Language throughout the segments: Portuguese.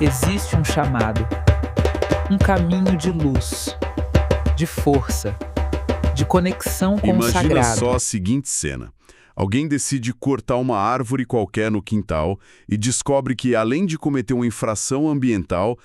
existe um chamado, um caminho de luz, de força, de conexão com o Imagina sagrado. só a seguinte cena. Alguém decide cortar uma árvore qualquer no quintal e descobre que, além de cometer uma infração ambiental,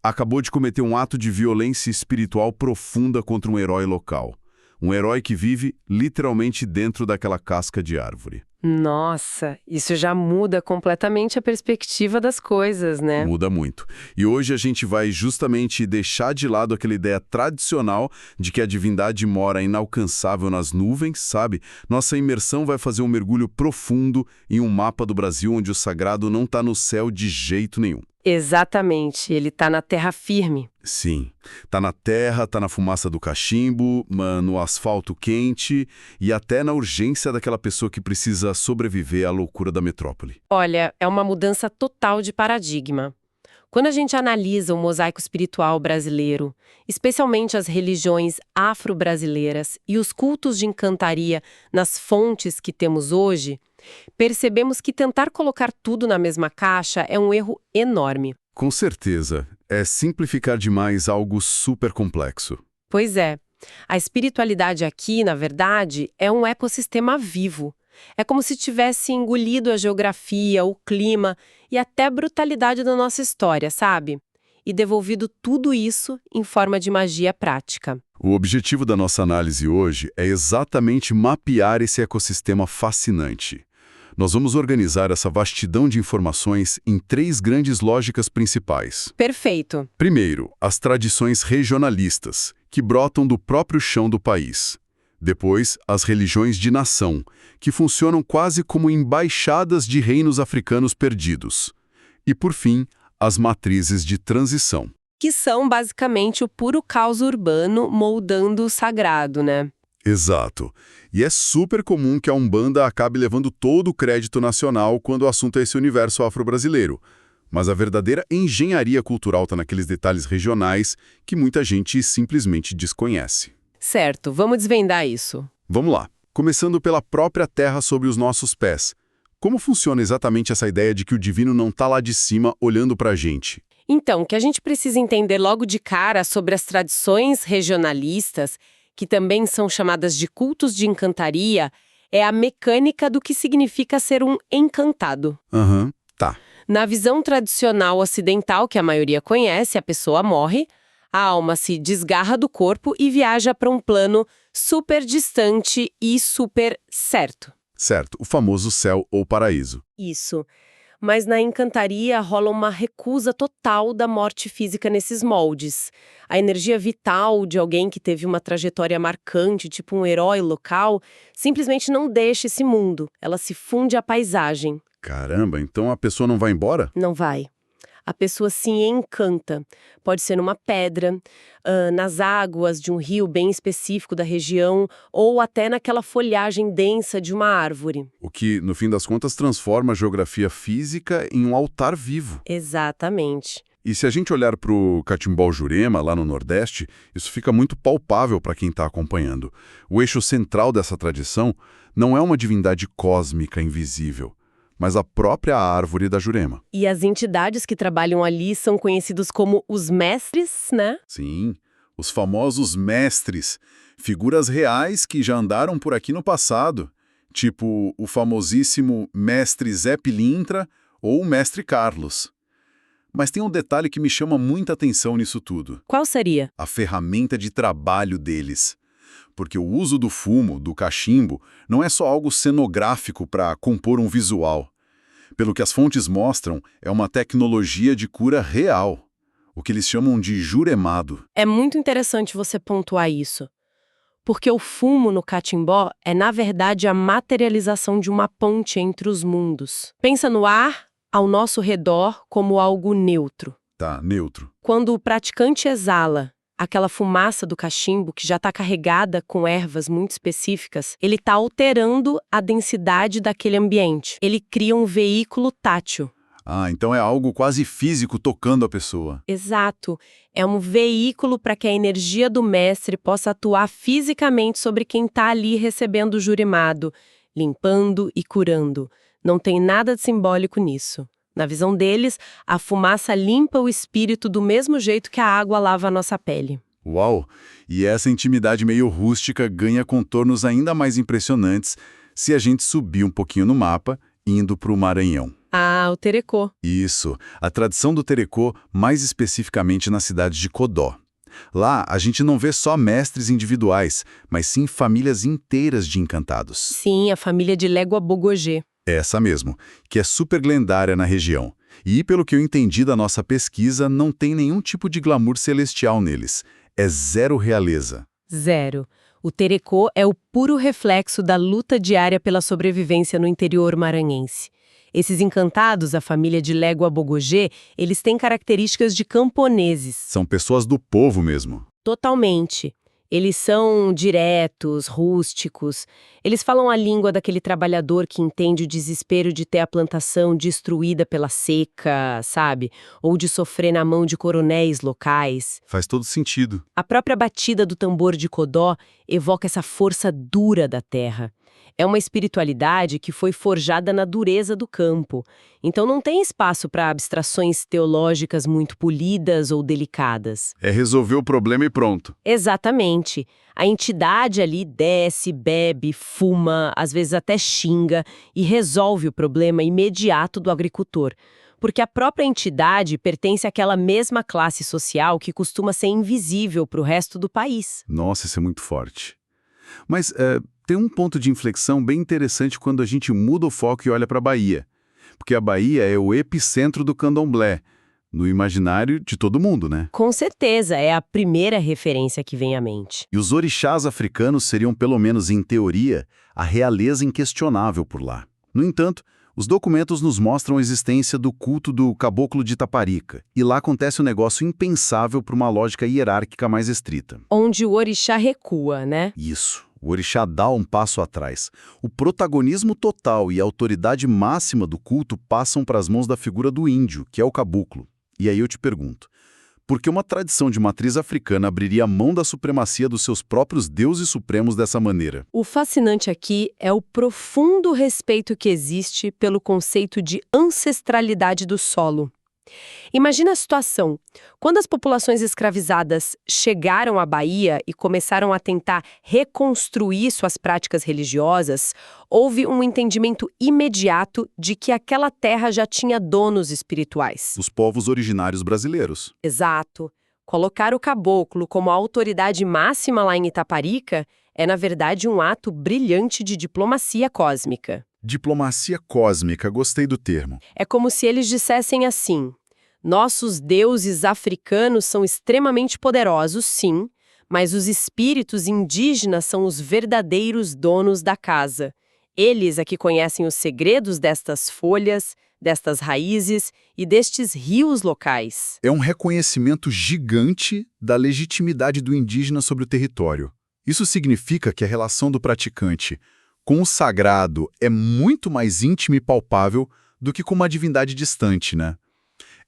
acabou de cometer um ato de violência espiritual profunda contra um herói local. Um herói que vive literalmente dentro daquela casca de árvore. Nossa, isso já muda completamente a perspectiva das coisas, né? Muda muito. E hoje a gente vai justamente deixar de lado aquela ideia tradicional de que a divindade mora inalcançável nas nuvens, sabe? Nossa imersão vai fazer um mergulho profundo em um mapa do Brasil onde o sagrado não está no céu de jeito nenhum. Exatamente, ele tá na terra firme. Sim, tá na terra, tá na fumaça do cachimbo, no asfalto quente e até na urgência daquela pessoa que precisa sobreviver à loucura da metrópole. Olha, é uma mudança total de paradigma. Quando a gente analisa o mosaico espiritual brasileiro, especialmente as religiões afro-brasileiras e os cultos de encantaria nas fontes que temos hoje, percebemos que tentar colocar tudo na mesma caixa é um erro enorme. Com certeza, é simplificar demais algo super complexo. Pois é, a espiritualidade aqui, na verdade, é um ecossistema vivo. É como se tivesse engolido a geografia, o clima e até a brutalidade da nossa história, sabe? E devolvido tudo isso em forma de magia prática. O objetivo da nossa análise hoje é exatamente mapear esse ecossistema fascinante. Nós vamos organizar essa vastidão de informações em 3 grandes lógicas principais. Perfeito. Primeiro, as tradições regionalistas, que brotam do próprio chão do país. Depois, as religiões de nação, que funcionam quase como embaixadas de reinos africanos perdidos. E, por fim, as matrizes de transição. Que são basicamente o puro caos urbano moldando o sagrado, né? Exato. E é super comum que a Umbanda acabe levando todo o crédito nacional quando o assunto é esse universo afro-brasileiro. Mas a verdadeira engenharia cultural está naqueles detalhes regionais que muita gente simplesmente desconhece. Certo, vamos desvendar isso. Vamos lá. Começando pela própria terra sob os nossos pés. Como funciona exatamente essa ideia de que o divino não está lá de cima olhando para a gente? Então, o que a gente precisa entender logo de cara sobre as tradições regionalistas, que também são chamadas de cultos de encantaria, é a mecânica do que significa ser um encantado. Tá. Na visão tradicional ocidental, que a maioria conhece, a pessoa morre, a alma se desgarra do corpo e viaja para um plano super distante e super certo. Certo, o famoso céu ou paraíso. Isso. Mas na encantaria rola uma recusa total da morte física nesses moldes. A energia vital de alguém que teve uma trajetória marcante, tipo um herói local, simplesmente não deixa esse mundo. Ela se funde à paisagem. Caramba, então a pessoa não vai embora? Não vai. A pessoa se encanta. Pode ser numa pedra, nas águas de um rio bem específico da região, ou até naquela folhagem densa de uma árvore. O que, no fim das contas, transforma a geografia física em um altar vivo. Exatamente. E se a gente olhar para o Catimbó Jurema, lá no Nordeste, isso fica muito palpável para quem está acompanhando. O eixo central dessa tradição não é uma divindade cósmica invisível, mas a própria árvore da Jurema. E as entidades que trabalham ali são conhecidos como os mestres, né? Sim, os famosos mestres, figuras reais que já andaram por aqui no passado, tipo o famosíssimo Mestre Zé Pilintra ou o Mestre Carlos. Mas tem um detalhe que me chama muita atenção nisso tudo. Qual seria? A ferramenta de trabalho deles. Porque o uso do fumo, do cachimbo, não é só algo cenográfico para compor um visual. Pelo que as fontes mostram, é uma tecnologia de cura real, o que eles chamam de juremado. É muito interessante você pontuar isso, porque o fumo no catimbó é, na verdade, a materialização de uma ponte entre os mundos. Pensa no ar ao nosso redor como algo neutro. Tá, neutro. Quando o praticante exala aquela fumaça do cachimbo que já está carregada com ervas muito específicas, ele está alterando a densidade daquele ambiente. Ele cria um veículo tátil. Ah, então é algo quase físico tocando a pessoa. Exato. É um veículo para que a energia do mestre possa atuar fisicamente sobre quem está ali recebendo o jurimado, limpando e curando. Não tem nada de simbólico nisso. Na visão deles, a fumaça limpa o espírito do mesmo jeito que a água lava a nossa pele. Uau! E essa intimidade meio rústica ganha contornos ainda mais impressionantes se a gente subir um pouquinho no mapa, indo para o Maranhão. Ah, o terecô. Isso, a tradição do terecô, mais especificamente na cidade de Codó. Lá, a gente não vê só mestres individuais, mas sim famílias inteiras de encantados. Sim, a família de Légua-Bogogê. Essa mesmo, que é super lendária na região. E, pelo que eu entendi da nossa pesquisa, não tem nenhum tipo de glamour celestial neles. É zero realeza. Zero. O terecô é o puro reflexo da luta diária pela sobrevivência no interior maranhense. Esses encantados, a família de Légua-Bogogê, eles têm características de camponeses. São pessoas do povo mesmo. Totalmente. Eles são diretos, rústicos. Eles falam a língua daquele trabalhador que entende o desespero de ter a plantação destruída pela seca, sabe? Ou de sofrer na mão de coronéis locais. Faz todo sentido. A própria batida do tambor de Codó evoca essa força dura da terra. É uma espiritualidade que foi forjada na dureza do campo. Então não tem espaço para abstrações teológicas muito polidas ou delicadas. É resolver o problema e pronto. Exatamente. A entidade ali desce, bebe, fuma, às vezes até xinga e resolve o problema imediato do agricultor. Porque a própria entidade pertence àquela mesma classe social que costuma ser invisível para o resto do país. Nossa, isso é muito forte. Mas tem um ponto de inflexão bem interessante quando a gente muda o foco e olha para a Bahia. Porque a Bahia é o epicentro do candomblé, no imaginário de todo mundo, né? Com certeza, é a primeira referência que vem à mente. E os orixás africanos seriam, pelo menos em teoria, a realeza inquestionável por lá. No entanto, os documentos nos mostram a existência do culto do caboclo de Taparica, e lá acontece um negócio impensável para uma lógica hierárquica mais estrita. Onde o orixá recua, né? Isso. O orixá dá um passo atrás. O protagonismo total e a autoridade máxima do culto passam para as mãos da figura do índio, que é o caboclo. E aí eu te pergunto, por que uma tradição de matriz africana abriria mão da supremacia dos seus próprios deuses supremos dessa maneira? O fascinante aqui é o profundo respeito que existe pelo conceito de ancestralidade do solo. Imagina a situação. Quando as populações escravizadas chegaram à Bahia e começaram a tentar reconstruir suas práticas religiosas, houve um entendimento imediato de que aquela terra já tinha donos espirituais. Os povos originários brasileiros. Exato. Colocar o caboclo como a autoridade máxima lá em Itaparica é, na verdade, um ato brilhante de diplomacia cósmica. Diplomacia cósmica, gostei do termo. É como se eles dissessem assim: nossos deuses africanos são extremamente poderosos, sim, mas os espíritos indígenas são os verdadeiros donos da casa. Eles é que conhecem os segredos destas folhas, destas raízes e destes rios locais. É um reconhecimento gigante da legitimidade do indígena sobre o território. Isso significa que a relação do praticante com o sagrado é muito mais íntima e palpável do que com uma divindade distante, né?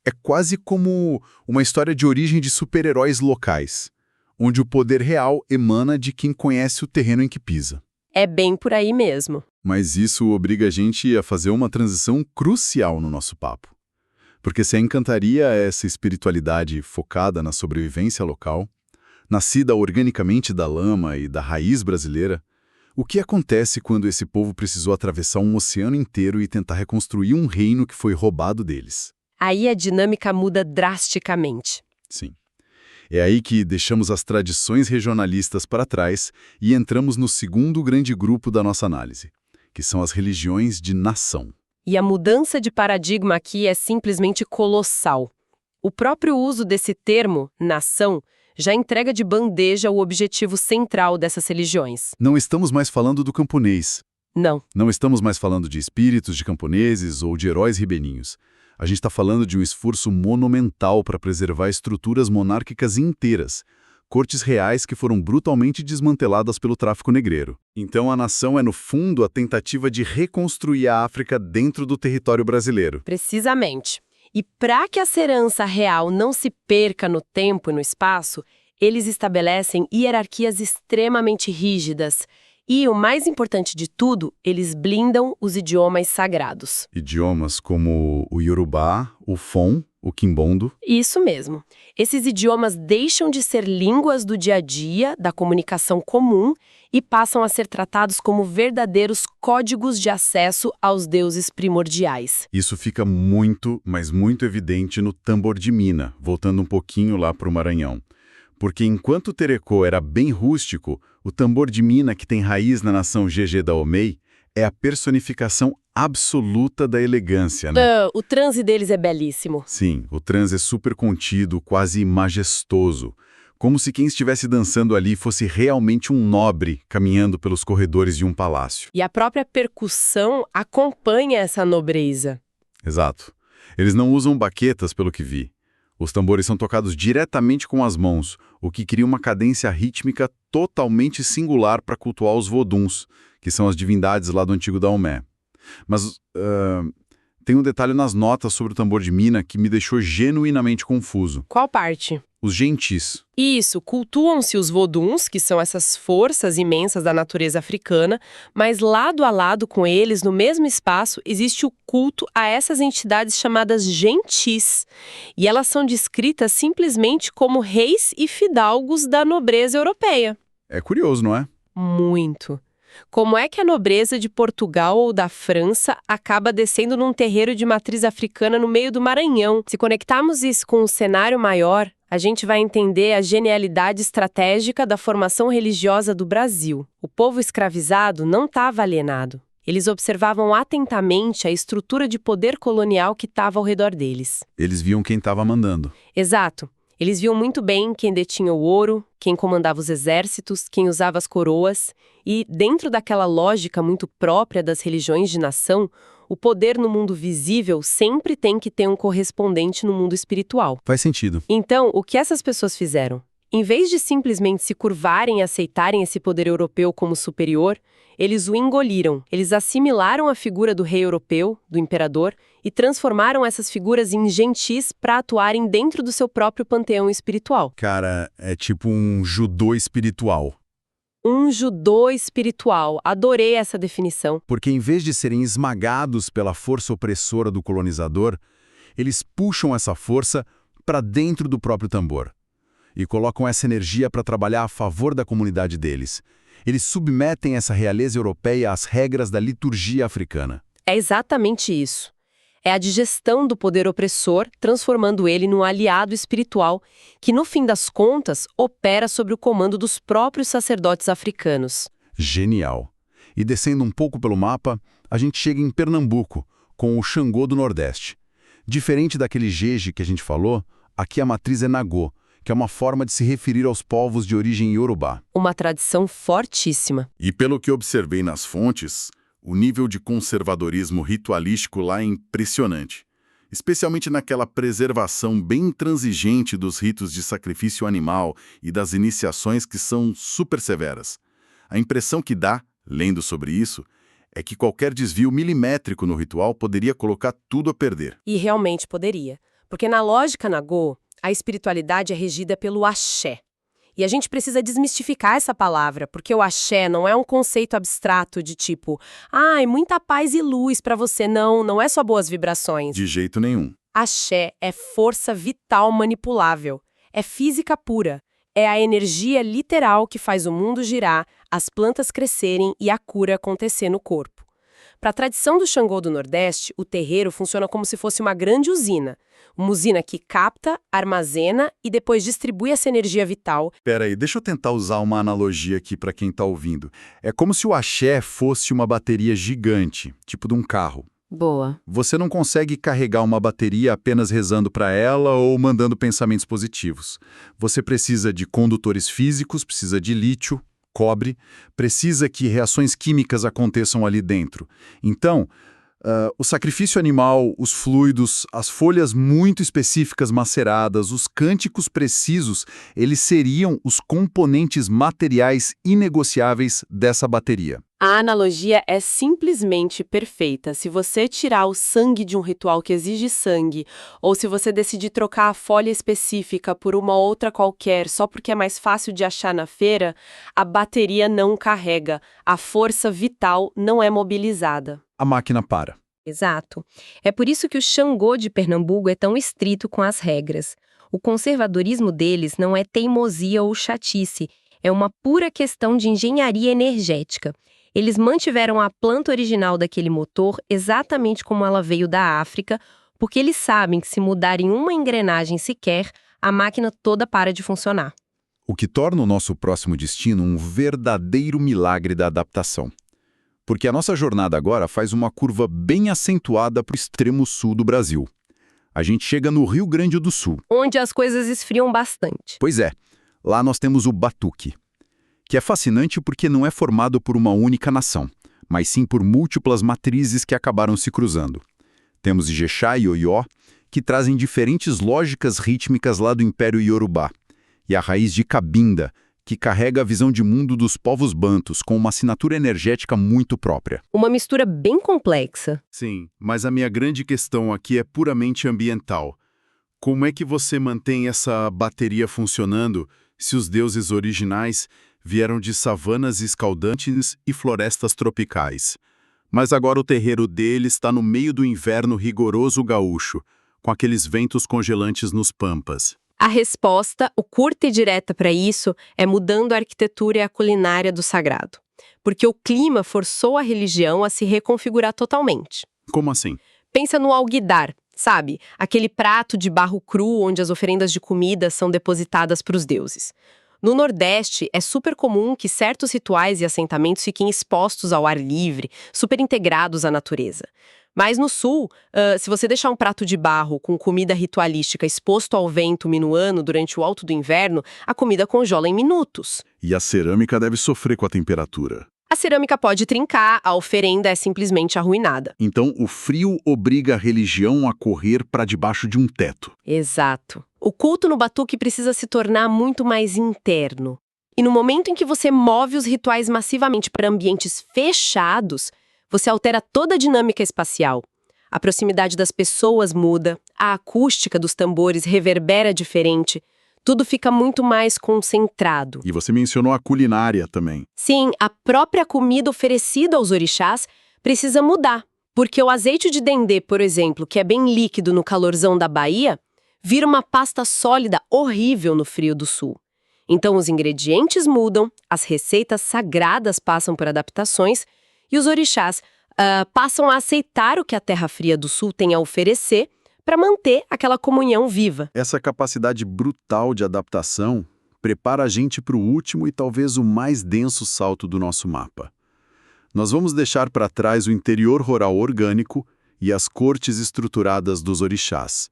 É quase como uma história de origem de super-heróis locais, onde o poder real emana de quem conhece o terreno em que pisa. É bem por aí mesmo. Mas isso obriga a gente a fazer uma transição crucial no nosso papo. Porque se a encantaria é essa espiritualidade focada na sobrevivência local, nascida organicamente da lama e da raiz brasileira, o que acontece quando esse povo precisou atravessar um oceano inteiro e tentar reconstruir um reino que foi roubado deles? Aí a dinâmica muda drasticamente. Sim. É aí que deixamos as tradições regionalistas para trás e entramos no segundo grande grupo da nossa análise, que são as religiões de nação. E a mudança de paradigma aqui é simplesmente colossal. O próprio uso desse termo, nação, já entrega de bandeja o objetivo central dessas religiões. Não estamos mais falando do camponês. Não. Não estamos mais falando de espíritos de camponeses ou de heróis ribeirinhos. A gente está falando de um esforço monumental para preservar estruturas monárquicas inteiras, cortes reais que foram brutalmente desmanteladas pelo tráfico negreiro. Então a nação é, no fundo, a tentativa de reconstruir a África dentro do território brasileiro. Precisamente. E para que essa herança real não se perca no tempo e no espaço, eles estabelecem hierarquias extremamente rígidas. E o mais importante de tudo, eles blindam os idiomas sagrados. Idiomas como o Yorubá, o Fon, o Quimbondo. Isso mesmo. Esses idiomas deixam de ser línguas do dia a dia, da comunicação comum, e passam a ser tratados como verdadeiros códigos de acesso aos deuses primordiais. Isso fica muito, mas muito evidente no tambor de mina, voltando um pouquinho lá para o Maranhão. Porque enquanto o terecô era bem rústico, o tambor de mina que tem raiz na nação Jeje Daomei é a personificação absoluta da elegância, né? O transe deles é belíssimo. Sim, o transe é super contido, quase majestoso. Como se quem estivesse dançando ali fosse realmente um nobre caminhando pelos corredores de um palácio. E a própria percussão acompanha essa nobreza. Exato. Eles não usam baquetas, pelo que vi. Os tambores são tocados diretamente com as mãos, o que cria uma cadência rítmica totalmente singular para cultuar os voduns, que são as divindades lá do antigo Daomé. Mas tem um detalhe nas notas sobre o tambor de mina que me deixou genuinamente confuso. Qual parte? Os gentis. Isso, cultuam-se os voduns, que são essas forças imensas da natureza africana, mas lado a lado com eles, no mesmo espaço, existe o culto a essas entidades chamadas gentis. E elas são descritas simplesmente como reis e fidalgos da nobreza europeia. É curioso, não é? Muito. Como é que a nobreza de Portugal ou da França acaba descendo num terreiro de matriz africana no meio do Maranhão? Se conectarmos isso com um cenário maior, a gente vai entender a genialidade estratégica da formação religiosa do Brasil. O povo escravizado não estava alienado. Eles observavam atentamente a estrutura de poder colonial que estava ao redor deles. Eles viam quem estava mandando. Exato. Eles viam muito bem quem detinha o ouro, quem comandava os exércitos, quem usava as coroas. E, dentro daquela lógica muito própria das religiões de nação, o poder no mundo visível sempre tem que ter um correspondente no mundo espiritual. Faz sentido. Então, o que essas pessoas fizeram? Em vez de simplesmente se curvarem e aceitarem esse poder europeu como superior, eles o engoliram. Eles assimilaram a figura do rei europeu, do imperador, e transformaram essas figuras em gentis para atuarem dentro do seu próprio panteão espiritual. Cara, é tipo um judô espiritual. Um judô espiritual. Adorei essa definição. Porque em vez de serem esmagados pela força opressora do colonizador, eles puxam essa força para dentro do próprio tambor e colocam essa energia para trabalhar a favor da comunidade deles. Eles submetem essa realeza europeia às regras da liturgia africana. É exatamente isso. É a digestão do poder opressor, transformando ele num aliado espiritual, que no fim das contas opera sob o comando dos próprios sacerdotes africanos. Genial. E descendo um pouco pelo mapa, a gente chega em Pernambuco, com o Xangô do Nordeste. Diferente daquele jeje que a gente falou, aqui a matriz é Nagô, que é uma forma de se referir aos povos de origem iorubá. Uma tradição fortíssima. E pelo que observei nas fontes, o nível de conservadorismo ritualístico lá é impressionante, especialmente naquela preservação bem intransigente dos ritos de sacrifício animal e das iniciações que são super severas. A impressão que dá, lendo sobre isso, é que qualquer desvio milimétrico no ritual poderia colocar tudo a perder. E realmente poderia. Porque na lógica Nagô, a espiritualidade é regida pelo axé. E a gente precisa desmistificar essa palavra, porque o axé não é um conceito abstrato de tipo, muita paz e luz pra você. Não é só boas vibrações. De jeito nenhum. Axé é força vital manipulável. É física pura. É a energia literal que faz o mundo girar, as plantas crescerem e a cura acontecer no corpo. Para a tradição do Xangô do Nordeste, o terreiro funciona como se fosse uma grande usina. Uma usina que capta, armazena e depois distribui essa energia vital. Peraí, deixa eu tentar usar uma analogia aqui para quem está ouvindo. É como se o axé fosse uma bateria gigante, tipo de um carro. Boa. Você não consegue carregar uma bateria apenas rezando para ela ou mandando pensamentos positivos. Você precisa de condutores físicos, precisa de lítio, cobre, precisa que reações químicas aconteçam ali dentro. Então, o sacrifício animal, os fluidos, as folhas muito específicas maceradas, os cânticos precisos, eles seriam os componentes materiais inegociáveis dessa bateria. A analogia é simplesmente perfeita. Se você tirar o sangue de um ritual que exige sangue, ou se você decidir trocar a folha específica por uma outra qualquer só porque é mais fácil de achar na feira, a bateria não carrega, a força vital não é mobilizada. A máquina para. Exato. É por isso que o Xangô de Pernambuco é tão estrito com as regras. O conservadorismo deles não é teimosia ou chatice, é uma pura questão de engenharia energética. Eles mantiveram a planta original daquele motor exatamente como ela veio da África, porque eles sabem que se mudarem uma engrenagem sequer, a máquina toda para de funcionar. O que torna o nosso próximo destino um verdadeiro milagre da adaptação. Porque a nossa jornada agora faz uma curva bem acentuada para o extremo sul do Brasil. A gente chega no Rio Grande do Sul. Onde as coisas esfriam bastante. Pois é, lá nós temos o Batuque, que é fascinante porque não é formado por uma única nação, mas sim por múltiplas matrizes que acabaram se cruzando. Temos Ijexá e Oió, que trazem diferentes lógicas rítmicas lá do Império Iorubá, e a raiz de Cabinda, que carrega a visão de mundo dos povos bantus com uma assinatura energética muito própria. Uma mistura bem complexa. Sim, mas a minha grande questão aqui é puramente ambiental. Como é que você mantém essa bateria funcionando se os deuses originais vieram de savanas escaldantes e florestas tropicais? Mas agora o terreiro deles está no meio do inverno rigoroso gaúcho, com aqueles ventos congelantes nos pampas. A resposta, o curta e direta para isso, é mudando a arquitetura e a culinária do sagrado. Porque o clima forçou a religião a se reconfigurar totalmente. Como assim? Pensa no alguidar, sabe? Aquele prato de barro cru onde as oferendas de comida são depositadas para os deuses. No Nordeste, é super comum que certos rituais e assentamentos fiquem expostos ao ar livre, super integrados à natureza. Mas no Sul, se você deixar um prato de barro com comida ritualística exposto ao vento minuano durante o alto do inverno, a comida congela em minutos. E a cerâmica deve sofrer com a temperatura. A cerâmica pode trincar, a oferenda é simplesmente arruinada. Então, o frio obriga a religião a correr para debaixo de um teto. Exato. O culto no batuque precisa se tornar muito mais interno. E no momento em que você move os rituais massivamente para ambientes fechados, você altera toda a dinâmica espacial. A proximidade das pessoas muda, a acústica dos tambores reverbera diferente, tudo fica muito mais concentrado. E você mencionou a culinária também. Sim, a própria comida oferecida aos orixás precisa mudar, porque o azeite de dendê, por exemplo, que é bem líquido no calorzão da Bahia, vira uma pasta sólida horrível no frio do sul. Então os ingredientes mudam, as receitas sagradas passam por adaptações, e os orixás passam a aceitar o que a Terra Fria do Sul tem a oferecer para manter aquela comunhão viva. Essa capacidade brutal de adaptação prepara a gente para o último e talvez o mais denso salto do nosso mapa. Nós vamos deixar para trás o interior rural orgânico e as cortes estruturadas dos orixás.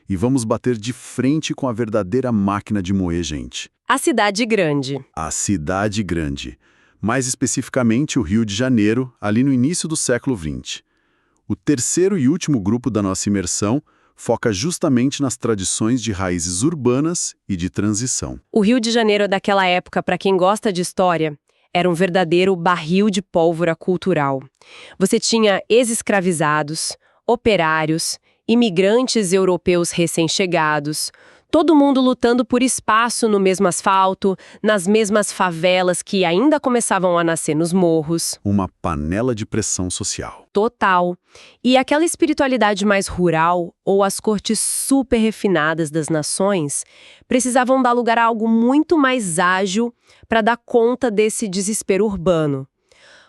E vamos bater de frente com a verdadeira máquina de moer gente. A cidade grande. A cidade grande. Mais especificamente o Rio de Janeiro, ali no início do século XX. O terceiro e último grupo da nossa imersão foca justamente nas tradições de raízes urbanas e de transição. O Rio de Janeiro daquela época, para quem gosta de história, era um verdadeiro barril de pólvora cultural. Você tinha ex-escravizados, operários, imigrantes europeus recém-chegados, todo mundo lutando por espaço no mesmo asfalto, nas mesmas favelas que ainda começavam a nascer nos morros. Uma panela de pressão social. Total. E aquela espiritualidade mais rural, ou as cortes super refinadas das nações, precisavam dar lugar a algo muito mais ágil para dar conta desse desespero urbano.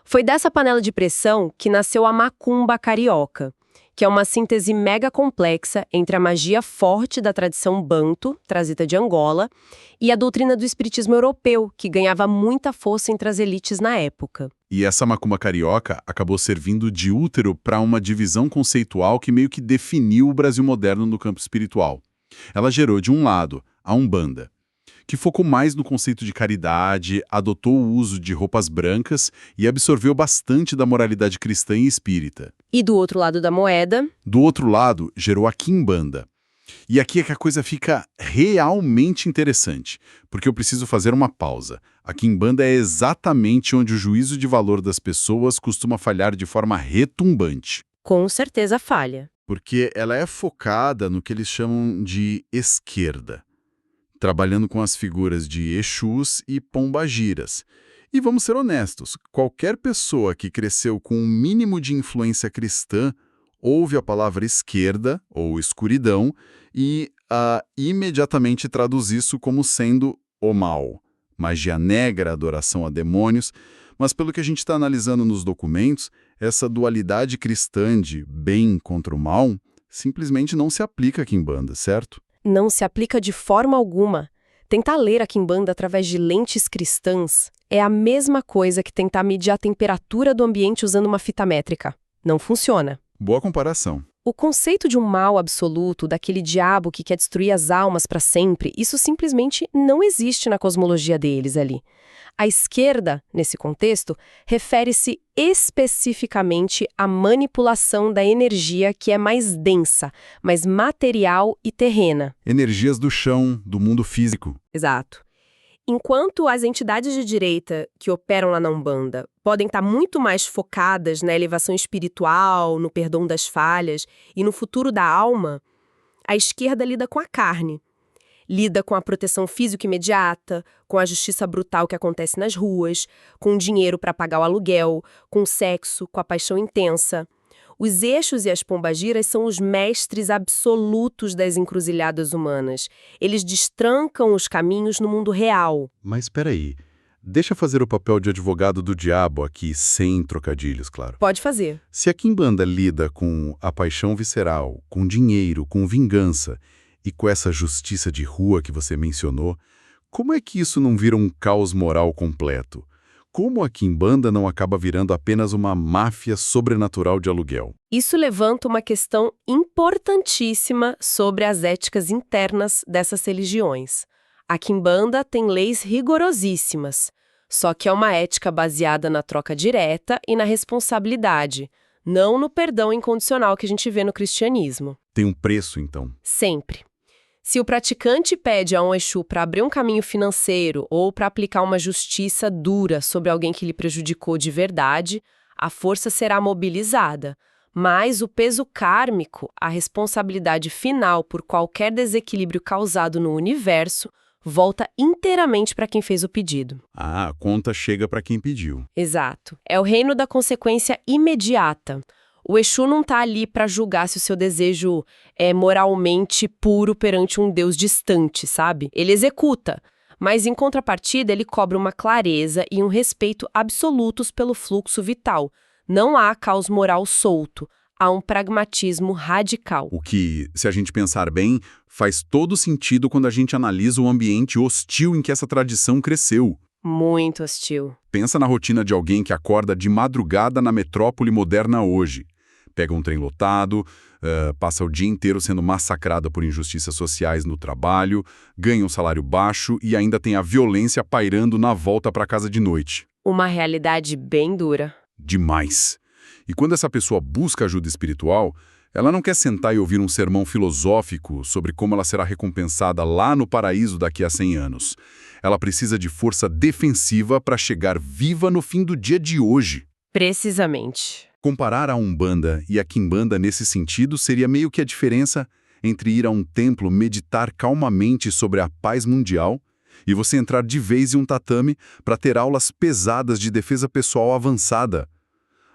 Foi dessa panela de pressão que nasceu a macumba carioca, que é uma síntese mega complexa entre a magia forte da tradição banto, trazida de Angola, e a doutrina do espiritismo europeu, que ganhava muita força entre as elites na época. E essa macumba carioca acabou servindo de útero para uma divisão conceitual que meio que definiu o Brasil moderno no campo espiritual. Ela gerou, de um lado, a Umbanda, que focou mais no conceito de caridade, adotou o uso de roupas brancas e absorveu bastante da moralidade cristã e espírita. E do outro lado da moeda... Do outro lado, gerou a Quimbanda, E aqui é que a coisa fica realmente interessante, porque eu preciso fazer uma pausa. A quimbanda é exatamente onde o juízo de valor das pessoas costuma falhar de forma retumbante, Com certeza falha. porque ela é focada no que eles chamam de esquerda, trabalhando com as figuras de Exus e Pombagiras. E vamos ser honestos, qualquer pessoa que cresceu com um mínimo de influência cristã ouve a palavra esquerda ou escuridão e imediatamente traduz isso como sendo o mal. Magia negra, adoração a demônios. Mas pelo que a gente está analisando nos documentos, essa dualidade cristã de bem contra o mal simplesmente não se aplica aqui em Quimbanda, certo? Não se aplica de forma alguma. Tentar ler a quimbanda através de lentes cristãs é a mesma coisa que tentar medir a temperatura do ambiente usando uma fita métrica. Não funciona. Boa comparação. O conceito de um mal absoluto, daquele diabo que quer destruir as almas para sempre, isso simplesmente não existe na cosmologia deles ali. A esquerda, nesse contexto, refere-se especificamente à manipulação da energia que é mais densa, mais material e terrena. Energias do chão, do mundo físico. Exato. Enquanto as entidades de direita que operam lá na Umbanda podem estar muito mais focadas na elevação espiritual, no perdão das falhas e no futuro da alma, a esquerda lida com a carne. Lida com a proteção física imediata, com a justiça brutal que acontece nas ruas, com o dinheiro para pagar o aluguel, com o sexo, com a paixão intensa. Os Exus e as Pombagiras são os mestres absolutos das encruzilhadas humanas. Eles destrancam os caminhos no mundo real. Mas espera aí, deixa eu fazer o papel de advogado do diabo aqui, sem trocadilhos, claro. Pode fazer. Se a quimbanda lida com a paixão visceral, com dinheiro, com vingança e com essa justiça de rua que você mencionou, como é que isso não vira um caos moral completo? Como a quimbanda não acaba virando apenas uma máfia sobrenatural de aluguel? Isso levanta uma questão importantíssima sobre as éticas internas dessas religiões. A quimbanda tem leis rigorosíssimas, só que é uma ética baseada na troca direta e na responsabilidade, não no perdão incondicional que a gente vê no cristianismo. Tem um preço, então? Sempre. Se o praticante pede a um Exu para abrir um caminho financeiro ou para aplicar uma justiça dura sobre alguém que lhe prejudicou de verdade, a força será mobilizada. Mas o peso kármico, a responsabilidade final por qualquer desequilíbrio causado no universo, volta inteiramente para quem fez o pedido. Ah, a conta chega para quem pediu. Exato. É o reino da consequência imediata. O Exu não está ali para julgar se o seu desejo é moralmente puro perante um Deus distante, sabe? Ele executa, mas em contrapartida ele cobra uma clareza e um respeito absolutos pelo fluxo vital. Não há caos moral solto, há um pragmatismo radical. O que, se a gente pensar bem, faz todo sentido quando a gente analisa o ambiente hostil em que essa tradição cresceu. Muito hostil. Pensa na rotina de alguém que acorda de madrugada na metrópole moderna hoje. Pega um trem lotado, passa o dia inteiro sendo massacrada por injustiças sociais no trabalho, ganha um salário baixo e ainda tem a violência pairando na volta para casa de noite. Uma realidade bem dura. Demais. E quando essa pessoa busca ajuda espiritual, ela não quer sentar e ouvir um sermão filosófico sobre como ela será recompensada lá no paraíso daqui a 100 anos. Ela precisa de força defensiva para chegar viva no fim do dia de hoje. Precisamente. Comparar a Umbanda e a Quimbanda nesse sentido seria meio que a diferença entre ir a um templo meditar calmamente sobre a paz mundial e você entrar de vez em um tatame para ter aulas pesadas de defesa pessoal avançada.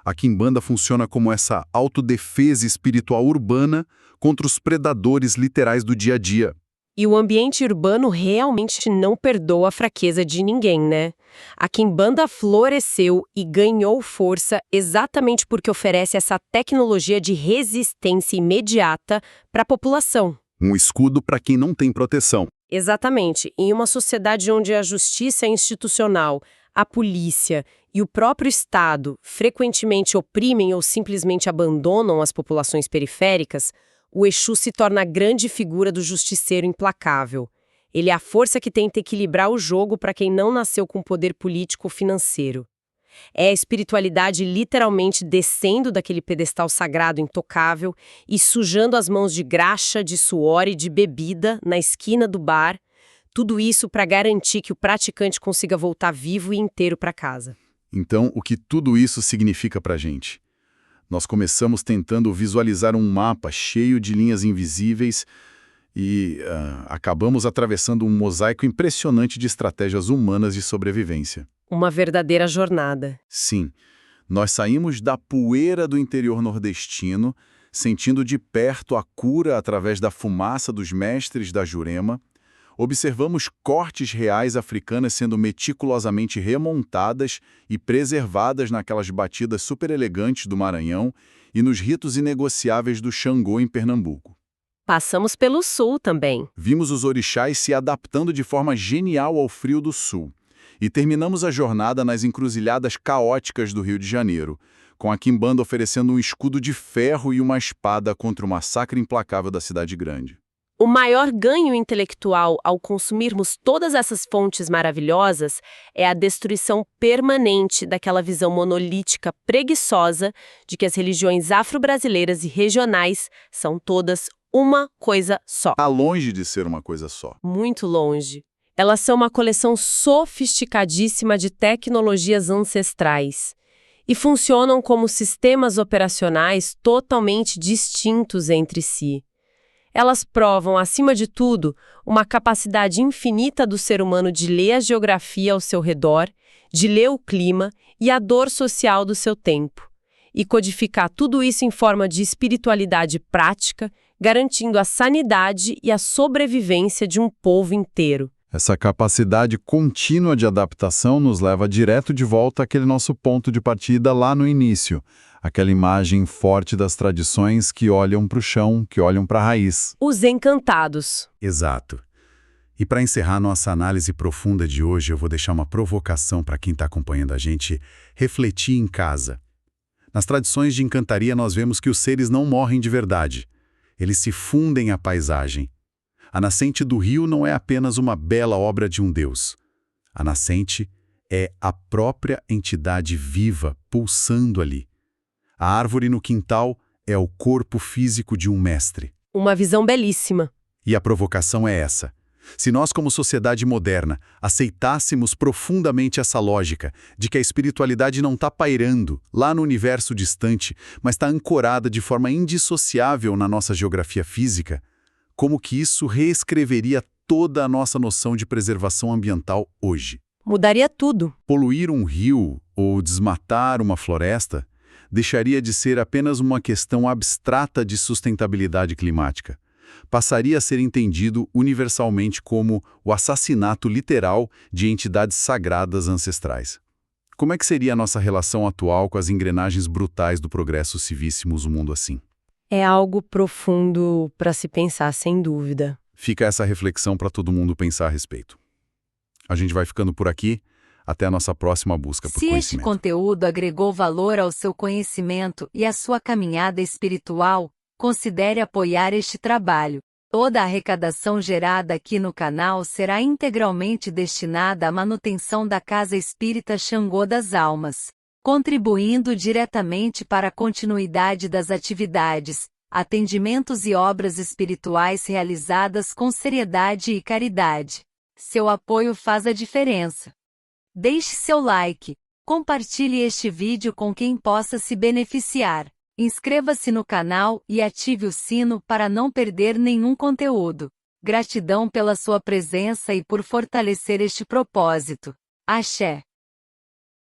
A Quimbanda funciona como essa autodefesa espiritual urbana contra os predadores literais do dia a dia. E o ambiente urbano realmente não perdoa a fraqueza de ninguém, né? A Quimbanda floresceu e ganhou força exatamente porque oferece essa tecnologia de resistência imediata para a população. Um escudo para quem não tem proteção. Exatamente. Em uma sociedade onde a justiça institucional, a polícia e o próprio Estado frequentemente oprimem ou simplesmente abandonam as populações periféricas, o Exu se torna a grande figura do justiceiro implacável. Ele é a força que tenta equilibrar o jogo para quem não nasceu com poder político ou financeiro. É a espiritualidade literalmente descendo daquele pedestal sagrado intocável e sujando as mãos de graxa, de suor e de bebida na esquina do bar. Tudo isso para garantir que o praticante consiga voltar vivo e inteiro para casa. Então, o que tudo isso significa para a gente? Nós começamos tentando visualizar um mapa cheio de linhas invisíveis e acabamos atravessando um mosaico impressionante de estratégias humanas de sobrevivência. Uma verdadeira jornada. Sim, nós saímos da poeira do interior nordestino, sentindo de perto a cura através da fumaça dos mestres da Jurema. Observamos cortes reais africanas sendo meticulosamente remontadas e preservadas naquelas batidas super elegantes do Maranhão e nos ritos inegociáveis do Xangô em Pernambuco. Passamos pelo sul também. Vimos os orixás se adaptando de forma genial ao frio do sul. E terminamos a jornada nas encruzilhadas caóticas do Rio de Janeiro, com a quimbanda oferecendo um escudo de ferro e uma espada contra o massacre implacável da cidade grande. O maior ganho intelectual ao consumirmos todas essas fontes maravilhosas é a destruição permanente daquela visão monolítica preguiçosa de que as religiões afro-brasileiras e regionais são todas uma coisa só. Está longe de ser uma coisa só. Muito longe. Elas são uma coleção sofisticadíssima de tecnologias ancestrais e funcionam como sistemas operacionais totalmente distintos entre si. Elas provam, acima de tudo, uma capacidade infinita do ser humano de ler a geografia ao seu redor, de ler o clima e a dor social do seu tempo, e codificar tudo isso em forma de espiritualidade prática, garantindo a sanidade e a sobrevivência de um povo inteiro. Essa capacidade contínua de adaptação nos leva direto de volta àquele nosso ponto de partida lá no início, aquela imagem forte das tradições que olham para o chão, que olham para a raiz. Os encantados. Exato. E para encerrar nossa análise profunda de hoje, eu vou deixar uma provocação para quem está acompanhando a gente refletir em casa. Nas tradições de encantaria, nós vemos que os seres não morrem de verdade. Eles se fundem à paisagem. A nascente do rio não é apenas uma bela obra de um deus. A nascente é a própria entidade viva pulsando ali. A árvore no quintal é o corpo físico de um mestre. Uma visão belíssima. E a provocação é essa. Se nós, como sociedade moderna, aceitássemos profundamente essa lógica de que a espiritualidade não está pairando lá no universo distante, mas está ancorada de forma indissociável na nossa geografia física, como que isso reescreveria toda a nossa noção de preservação ambiental hoje? Mudaria tudo. Poluir um rio ou desmatar uma floresta deixaria de ser apenas uma questão abstrata de sustentabilidade climática. Passaria a ser entendido universalmente como o assassinato literal de entidades sagradas ancestrais. Como é que seria a nossa relação atual com as engrenagens brutais do progresso civíssimo no mundo assim? É algo profundo para se pensar, sem dúvida. Fica essa reflexão para todo mundo pensar a respeito. A gente vai ficando por aqui. Até a nossa próxima busca por conhecimento. Se este conteúdo agregou valor ao seu conhecimento e à sua caminhada espiritual, considere apoiar este trabalho. Toda a arrecadação gerada aqui no canal será integralmente destinada à manutenção da Casa Espírita Xangô das Almas, contribuindo diretamente para a continuidade das atividades, atendimentos e obras espirituais realizadas com seriedade e caridade. Seu apoio faz a diferença. Deixe seu like, compartilhe este vídeo com quem possa se beneficiar. Inscreva-se no canal e ative o sino para não perder nenhum conteúdo. Gratidão pela sua presença e por fortalecer este propósito. Axé.